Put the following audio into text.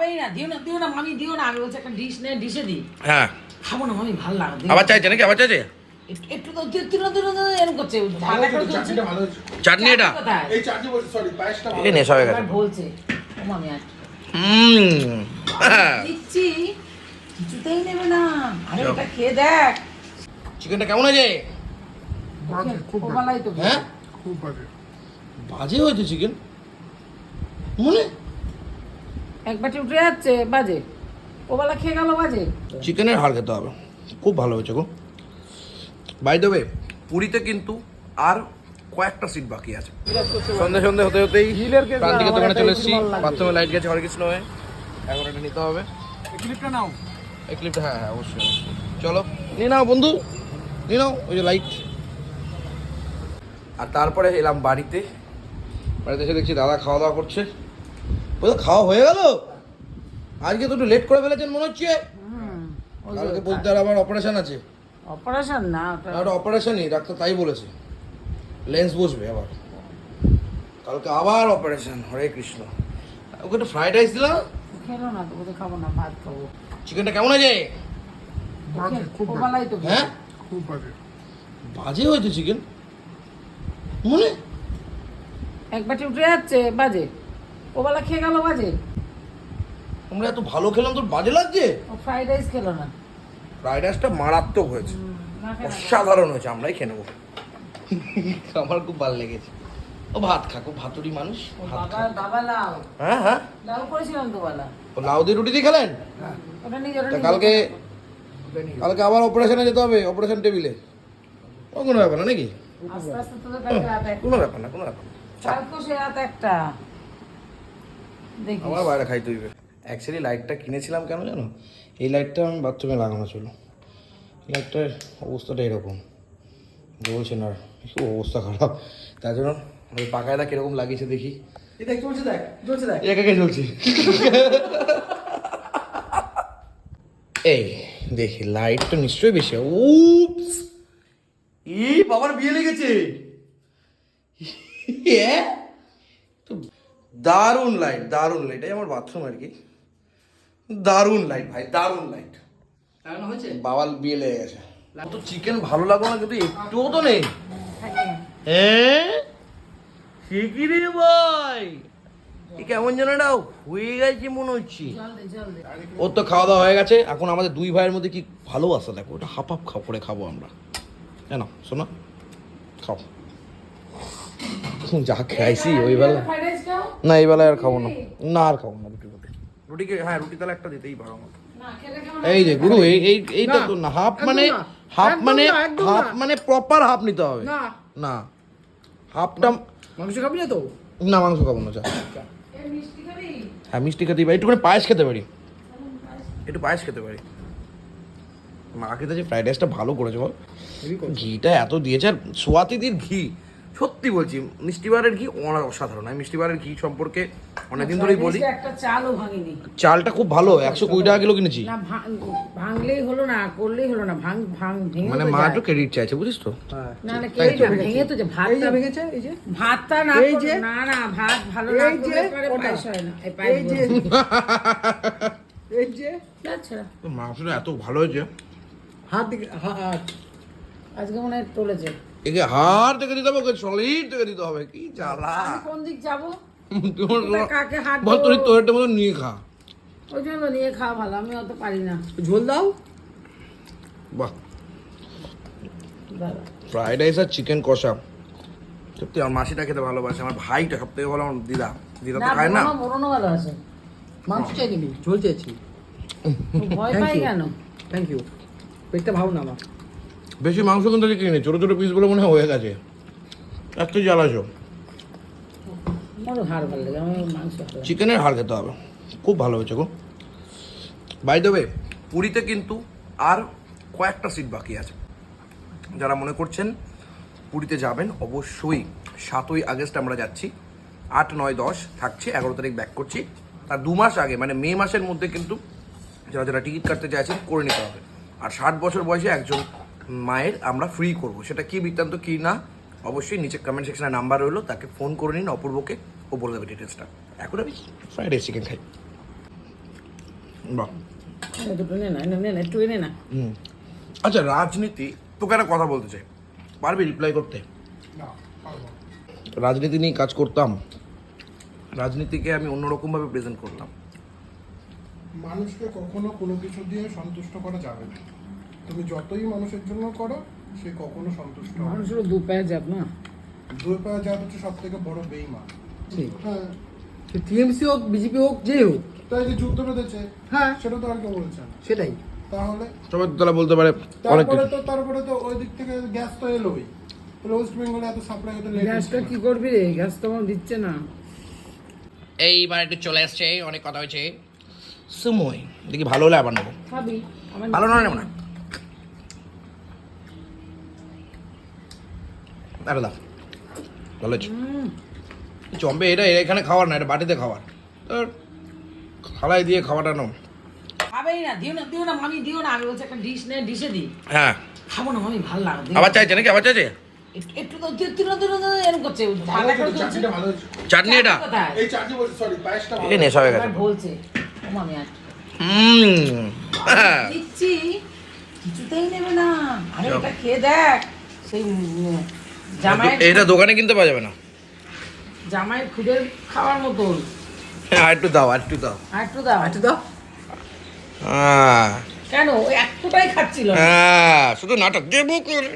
খাবেই না, দিও না মামি, দিও না। আমি বলছি একটা ডিশ নে, ডিশে দিই। হ্যাঁ খাবো না মামি, ভালো লাগে। আবার চাইছে নাকি? আবার চাইছে? একটু তো এরকম করছে। চাটনিটা ভালো হয়েছে। চাটনি এটা এই চাটনি বলছি, সরি, পায়েসটা ভালো। এই নেশা হয়ে গেছে। বলছে ও মামি আর হ্যাঁ। দিচ্ছি, কিছুতেই নেবে না। আরে এটা খেয়ে দেখ। চিকেনটা কেমন আছে? বাজে, খুব বাজে। ওবালাই তো হ্যাঁ খুব বাজে। বাজে হয়েছে চিকেন মনে। এক বাটি উঠে যাচ্ছে বাজে, ওবেলা খেয়ে গেল বাজে। চিকেনের হাড় খেতে হবে, খুব ভালো হয়েছে গো। বাই দ্য ওয়ে, পুরীতে কিন্তু আর কয়েকটা সিট বাকি আছে। সন্ধে হতে হতেই প্রান্তিকের দোকানে চলে এসেছি। বাথরুমে লাইট গেছে হরকৃষ্ণ হয়ে, এখন এটা নিতে হবে। এই ক্লিপটা নাও। এই ক্লিপটা, হ্যাঁ হ্যাঁ অবশ্যই। চলো নিয়ে নাও বন্ধু, নিয়ে নাও ওই যে লাইট। আর তারপরে এলাম বাড়িতে এসে দেখছি দাদা খাওয়া দাওয়া করছে। বলতো খাওয়া হয়ে গেল? আজকে তো একটু লেট করে ফেলেছেন মনে হচ্ছে। কালকে বলতে আর আবার অপারেশন আছে। অপারেশন না, ওটা অপারেশনই, ডাক্তার তাই বলেছে। লেন্স বসবে আবার কালকে, আবার অপারেশন। হরে কৃষ্ণ। ওকে একটু ফ্রাইড রাইস দিলাম। খেলো না তো, ওদের খাবো না, ভাত খাবো। চিকেনটা কেমন আছে? বাজে, খুব বাজে। ওবেলাই তো হ্যাঁ খুব বাজে। বাজে হয়েছে চিকেন মনে। এক বাটি উঠে যাচ্ছে বাজে, ওবেলা খেয়ে গেল বাজে। আমরা এত ভালো খেলাম, তোর বাজে লাগছে? ও ফ্রাইড রাইস খেলো না। ফ্রাইড রাইসটা মারাত্মক হয়েছে, না খেলো না। অসাধারণ হয়েছে। আমরাই খেয়ে নেবো। আমার খুব ভালো লেগেছে। ও ভাত খাকো, ভাতুরি মানুষ। ও ভাত বাবা, খাক। বাবা লাউ হ্যাঁ হ্যাঁ, লাউ করেছিলাম তো বেলা। ও লাউ দিয়ে রুটি দিয়ে খেলেন? ওটা নিজে তা কালকে আবার অপারেশনে যেতে হবে, অপারেশন টেবিলে। ও কোনো ব্যাপার না নাকি? আস্তে আস্তে তোদের কালকে রাত একটা, কোনো ব্যাপার না, কোনো ব্যাপার না। কালকে সে রাত একটা। দেখি আমার বাইরে খাইতে হইবে। অ্যাকচুয়ালি লাইটটা কিনেছিলাম কেন জানো? এই লাইটটা আমি বাথরুমে লাগানো ছিল। লাইটটার অবস্থাটা এরকম, বলছেন আর খুব অবস্থা খারাপ। তার জন্য ওই পাকায়দা কিরকম লাগিয়েছে দেখি। দেখ, চলছে দেখ, চলছে দেখ। একাকে চলছে। এই দেখি লাইট তো নিশ্চয়ই বেশি। উপস, এই বাবার বিয়ে লেগেছে। তো দারুণ লাইট, দারুণ লাইট। এই আমার বাথরুম আর কি। দারুণ লাইট ভাই, দারুণ লাইট। হয়েছে? বাবার বিয়ে লেগে গেছে। তো চিকেন ভালো লাগলো না কিন্তু একটুও তো নেই। হ্যাঁ সে কি রে ভাই, এ কেমন যেন এটা হয়ে গেছে মনে হচ্ছে। জল দে, জল দে। ওর তো খাওয়া দাওয়া হয়ে গেছে। এখন আমাদের দুই ভাইয়ের মধ্যে কি ভালোবাসা দেখো, ওটা হাফ হাফ করে খাবো আমরা। কেন শোনো, খাও। যা খাইছি ওই বেলা, ফ্রাইড রাইস খাও না এই বেলায় আর খাবো না। না আর খাবো না রুটি। রুটিকে হ্যাঁ, রুটি তাহলে একটা দিতেই পারো আমাকে। না খেলে কেমন এই যে গুরু, এইটা তো না হাফ, মানে একদম না, হাফ একদম মানে না, একদম হাফ না। মানে প্রপার হাফ নিতে হবে। না, না হাফটা, মাংস খাবি না তো? না মাংস খাবো না। চা এই মিষ্টি খাবি? হ্যাঁ মিষ্টি খেতে পারি, একটুখানি পায়েস খেতে পারি, একটু পায়েস খেতে পারি। মা খেতে যে ফ্রাইড রাইসটা ভালো করেছে বল, ঘিটা এত দিয়েছে। আর সোয়াতিদির ঘি, সত্যি বলছি মিষ্টিবারের ঘি অসাধারণ। আমি মিষ্টিবারের ঘি সম্পর্কে অনেকদিন ধরেই বলি। ফ্রাইড রাইসটা একটা চালও ভাঙিনি। চালটা খুব ভালো, 120 টাকা কিলো কিনেছি। না ভাঙলেই হলো না, করলেই হলো না। ভেঙে মানে তো মা যায়। একটু ক্রেডিট চাইছে, বুঝিস তো। না না কেই না, ভেঙে তো যে এই যে ভাতটা ভেঙেছে, এই যে। ভাতটা না এই যে। না না ভাত ভালো না এই যে, করলে পরে ওটা। পায়েস হয় না। এই পায়েস এই যে, এই যে। আচ্ছা মাংসটা এত ভালো হয়েছে, হাত দিকে, হাত। আজকে মনে হয় টলেছে। একে হাড় থেকে দিতে হবে, সলিড থেকে দিতে হবে। কি জ্বালা। আমি কোন দিক যাবো? তোমার কাকে হাত বল, দেবো? তোরটা মতো নিয়ে খা। ওই জন্য নিয়ে খাওয়া ভালো, আমি অত পারি না। ঝোল দাও। বাহ, দাদা ফ্রাইড রাইস আর চিকেন কষা সত্যি আমার মাসিটা খেতে ভালোবাসে। আমার ভাইটা সব থেকে ভালো আমার দিদা। দিদা তো খায় না। মোড়নো ভালো আছে। মাংস চাই নিবি, ঝোল চেয়েছি। ও ভয় Thank পাই you. কেন? Thank you. পেটটা ভালো না আমার। বেশি মাংস কিন্তু কিনে ছোটো ছোটো পিসগুলো মনে হয় হয়ে গেছে। এত জ্বালাছো। আমার হাড় ভালো লাগে, আমার মাংস ভালো লাগে। চিকেনের হাড় খেতে হবে, খুব ভালো হয়েছে গো। বাই দ্য ওয়ে, পুরীতে কিন্তু আর কয়েকটা সিট বাকি আছে। যারা মনে করছেন পুরীতে যাবেন, অবশ্যই 7ই আগস্ট আমরা যাচ্ছি, 8, 9, 10 থাকছি, 11 তারিখ ব্যাক করছি। আর 2 মাস আগে মানে মে মাসের মধ্যে কিন্তু যারা যারা টিকিট কাটতে চাইছেন করে নিতে হবে। আর 60 বছর বয়সে একজন মায়ের আমরা ফ্রি করব। সেটা কি বৃত্তান্ত কি না অবশ্যই নিচে কমেন্ট সেকশনে নাম্বার রইলো, তাকে ফোন করে নিন অপূর্বকে, ও বলে দেবে ডিটেলসটা। এখন আমি ফ্রাইড রাইস চিকেন খাই। বাহ দুটো নে না নে না একটু এনে না। হুম। আচ্ছা রাজনীতি তোকে একটা কথা বলতে চাই, পারবি রিপ্লাই করতে? না পারবো না। রাজনীতি নিয়ে কাজ করতাম, রাজনীতিকে আমি অন্যরকমভাবে প্রেজেন্ট করলাম। মানুষকে কখনো কোনো কিছু দিয়ে সন্তুষ্ট করা যাবে না। তুমি যতই মানুষের জন্য করো, সে কখনো সন্তুষ্ট হবে না। মানুষেরও দু পায়ে যাব না। দুই পায়ে যা হচ্ছে সব থেকে বড় বেইমান। ঠিক হ্যাঁ, টিএমসি হোক বিজেপি হোক যেই হোক, তাই যে যুদ্ধ বেঁধেছে, হ্যাঁ সেটা তো আর কেউ বলছে না। সেটাই। তাহলে সবাই তো তাহলে বলতে পারে অনেক কিছু। তারপরে তো ওই দিক থেকে গ্যাস তো এলোই। ওয়েস্ট বেঙ্গলে এত সাপ্লাই হতে লেট গ্যাসটা কি করবি রে? গ্যাস তো আমার দিচ্ছে না। এইবার একটু চলে আসছে, অনেক কথা হয়েছে। সময় দেখি ভালো হলে আবার নেবো, খাবি আমার ভালো না নেবো না। আরে দাও, ভালো হয়েছে। চম্পে এটা এখানে খাওয়ার না, এটা বাটিতে খাওয়ার। তোর থালায় দিয়ে খাওয়াটা নাও। খাবেই না, দিও না মামি, দিও না। আমি বলছি একটা ডিশ নে, ডিশে দি। হ্যাঁ খাবো না মামি, ভালো লাগে। আবার চাইছে নাকি? আবার চাইছে? একটু তো এরকম করছে, ঠান্ডা করে চলছে। চাটনিটা ভালো হয়েছে। চাটনি এটা? কোথায়? এই চাটনি বলছি, সরি, পায়েসটা ভালো এই নেশা হয়ে গেছে। আমার বলছে ও মামি আর হ্যাঁ। দিচ্ছি, কিছুতেই নেবে না। আরে এটা খেয়ে দেখ, সেই জামাইয়ের এটা দোকানে কিনতে পাওয়া যাবে না। জামাইয়ের খুদের খাওয়ার মতন। আর একটু দাও, আর একটু দাও। আর একটু দাও। আচ্ছা দাও। হ্যাঁ কেন ওই একটুটাই খাচ্ছিল? হ্যাঁ, শুধু নাটক দেবো করে।